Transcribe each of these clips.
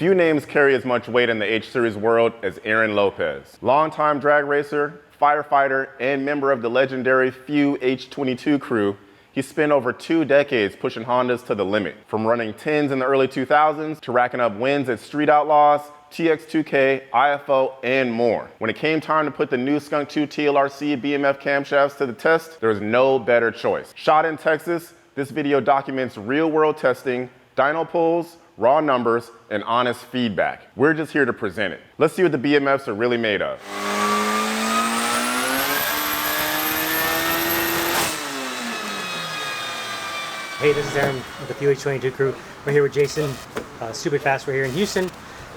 Few names carry as much weight in the H Series world as Aaron Lopez. Longtime drag racer, firefighter, and member of the legendary Few H22 crew, he spent over 2 decades pushing Hondas to the limit. From running 10s in the early 2000s to racking up wins at Street Outlaws, TX2K, IFO, and more. When it came time to put the new Skunk2 TLRC BMF camshafts to the test, there was no better choice. Shot in Texas, this video documents real-world testing, dyno pulls, raw numbers, and honest feedback. We're just here to present it. Let's see what the BMFs are really made of. Hey, this is Aaron with the Few H22 crew. We're here with Jason, Stupid Fast. We're here in Houston.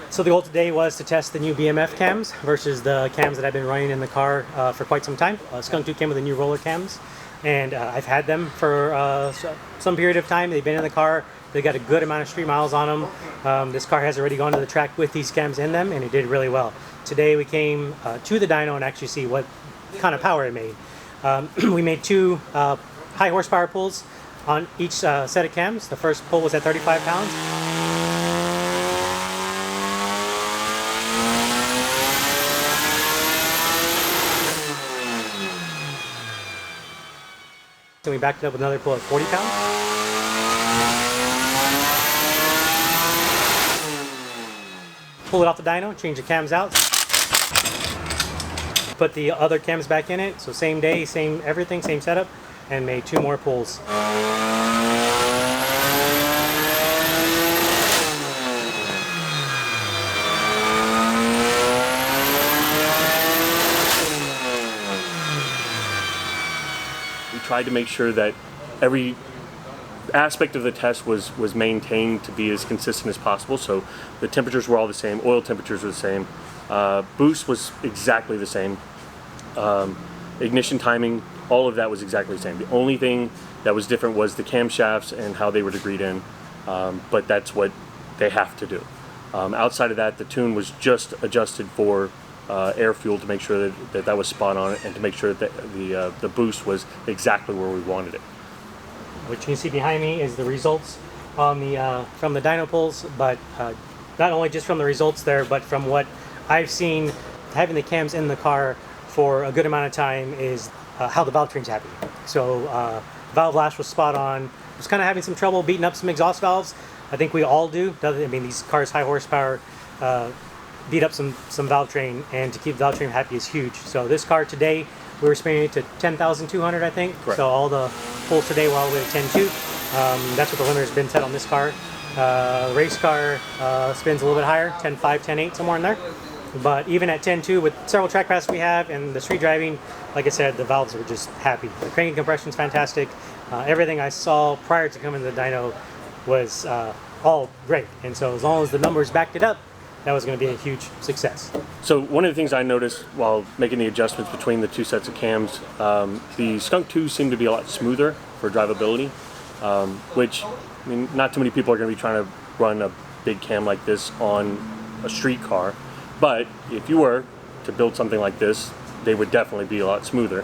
So the goal today was to test the new BMF cams versus the cams that I've been running in the car for quite some time. Skunk2 came with the new roller cams, and I've had them for some period of time. They've been in the car. They got a good amount of street miles on them. This car has already gone to the track with these cams in them, and it did really well. Today we came to the dyno and actually see what kind of power it made. We made 2 high horsepower pulls on each set of cams. The first pull was at 35 pounds. So we backed it up with another pull at 40 pounds. Pull it off the dyno, change the cams out. Put the other cams back in it, so same day, same everything, same setup, and made 2 more pulls. We tried to make sure that every aspect of the test was maintained to be as consistent as possible. So the temperatures were all the same, oil temperatures were the same, boost was exactly the same, ignition timing, all of that was exactly the same. The only thing that was different was the camshafts and how they were degreed in, but that's what they have to do. Outside of that, the tune was just adjusted for air fuel to make sure that was spot on and to make sure that the boost was exactly where we wanted it. What you can see behind me is the results on the from the dyno pulls, but not only just from the results there, but from what I've seen having the cams in the car for a good amount of time is how the valve train's happy. So valve lash was spot on. Was kind of having some trouble beating up some exhaust valves. I think we all do. I mean, these cars high horsepower beat up some valve train, and to keep the valve train happy is huge. So this car today, we were spinning it to 10,200, I think. Correct. So all the pulls today were all the way to 10.2. That's what the limiter's been set on this car. The race car spins a little bit higher, 10.5, 10.8, somewhere in there. But even at 10.2, with several track passes we have and the street driving, like I said, the valves were just happy. The cranking compression's fantastic. Everything I saw prior to coming to the dyno was all great. And so as long as the numbers backed it up, that was going to be a huge success. So one of the things I noticed while making the adjustments between the 2 sets of cams, the Skunk2's seem to be a lot smoother for drivability, which, I mean, not too many people are going to be trying to run a big cam like this on a street car, but if you were to build something like this, they would definitely be a lot smoother.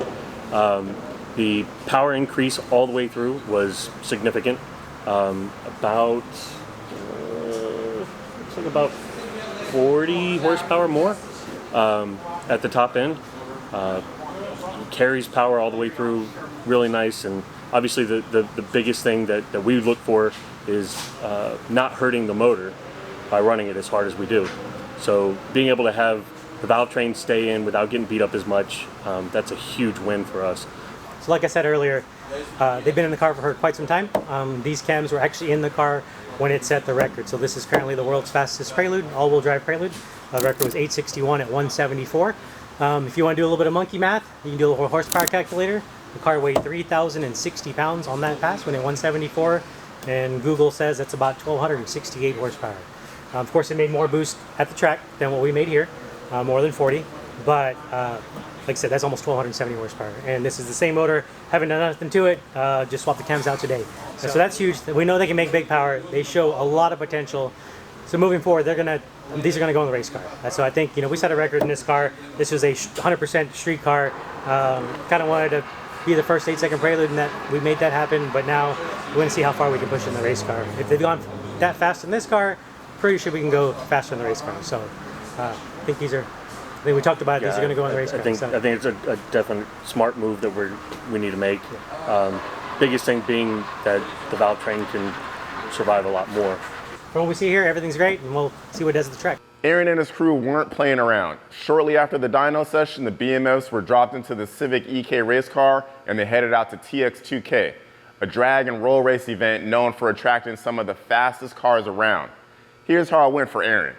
The power increase all the way through was significant, about 40 horsepower more at the top end. Carries power all the way through really nice, and obviously the biggest thing that we look for is not hurting the motor by running it as hard as we do. So being able to have the valve train stay in without getting beat up as much, that's a huge win for us. So like I said earlier, they've been in the car for quite some time. These cams were actually in the car when it set the record. So this is currently the world's fastest Prelude, all-wheel drive Prelude. The record was 861 at 174. If you want to do a little bit of monkey math, you can do a little horsepower calculator. The car weighed 3,060 pounds on that pass when it 174, and Google says that's about 1,268 horsepower. Of course, it made more boost at the track than what we made here, more than 40, but like I said, that's almost 1,270 horsepower. And this is the same motor, haven't done nothing to it, just swapped the cams out today. So that's huge. We know they can make big power. They show a lot of potential. So moving forward, these are gonna go in the race car. So I think, we set a record in this car. This was a 100% street car. Kind of wanted to be the first 8-second Prelude, and that we made that happen. But now we want to see how far we can push in the race car. If they've gone that fast in this car, pretty sure we can go faster in the race car. So I think we talked about it. These are going to go in the race car. I think it's a definite smart move that we need to make. Biggest thing being that the valve train can survive a lot more. From what we see here, everything's great, and we'll see what it does at the track. Aaron and his crew weren't playing around. Shortly after the dyno session, the BMFs were dropped into the Civic EK race car and they headed out to TX2K, a drag and roll race event known for attracting some of the fastest cars around. Here's how it went for Aaron.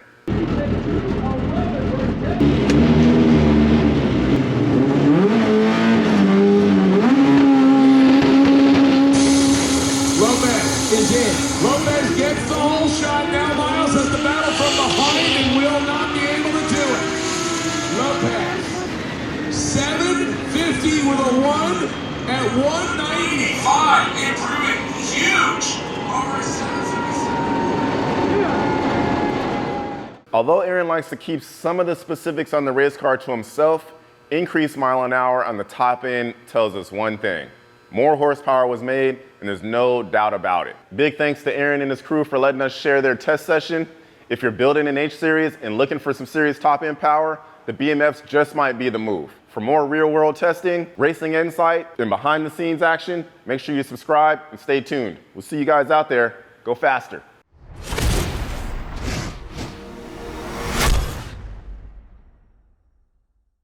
Lopez is in. Lopez gets the whole shot. Now Miles has the battle from behind and will not be able to do it. Lopez, 750 with a 1 at 195. Improving huge over 7. Although Aaron likes to keep some of the specifics on the race car to himself, increased mile an hour on the top end tells us one thing. More horsepower was made, and there's no doubt about it. Big thanks to Aaron and his crew for letting us share their test session. If you're building an H Series and looking for some serious top-end power, the BMFs just might be the move. For more real-world testing, racing insight, and behind-the-scenes action, make sure you subscribe and stay tuned. We'll see you guys out there. Go faster.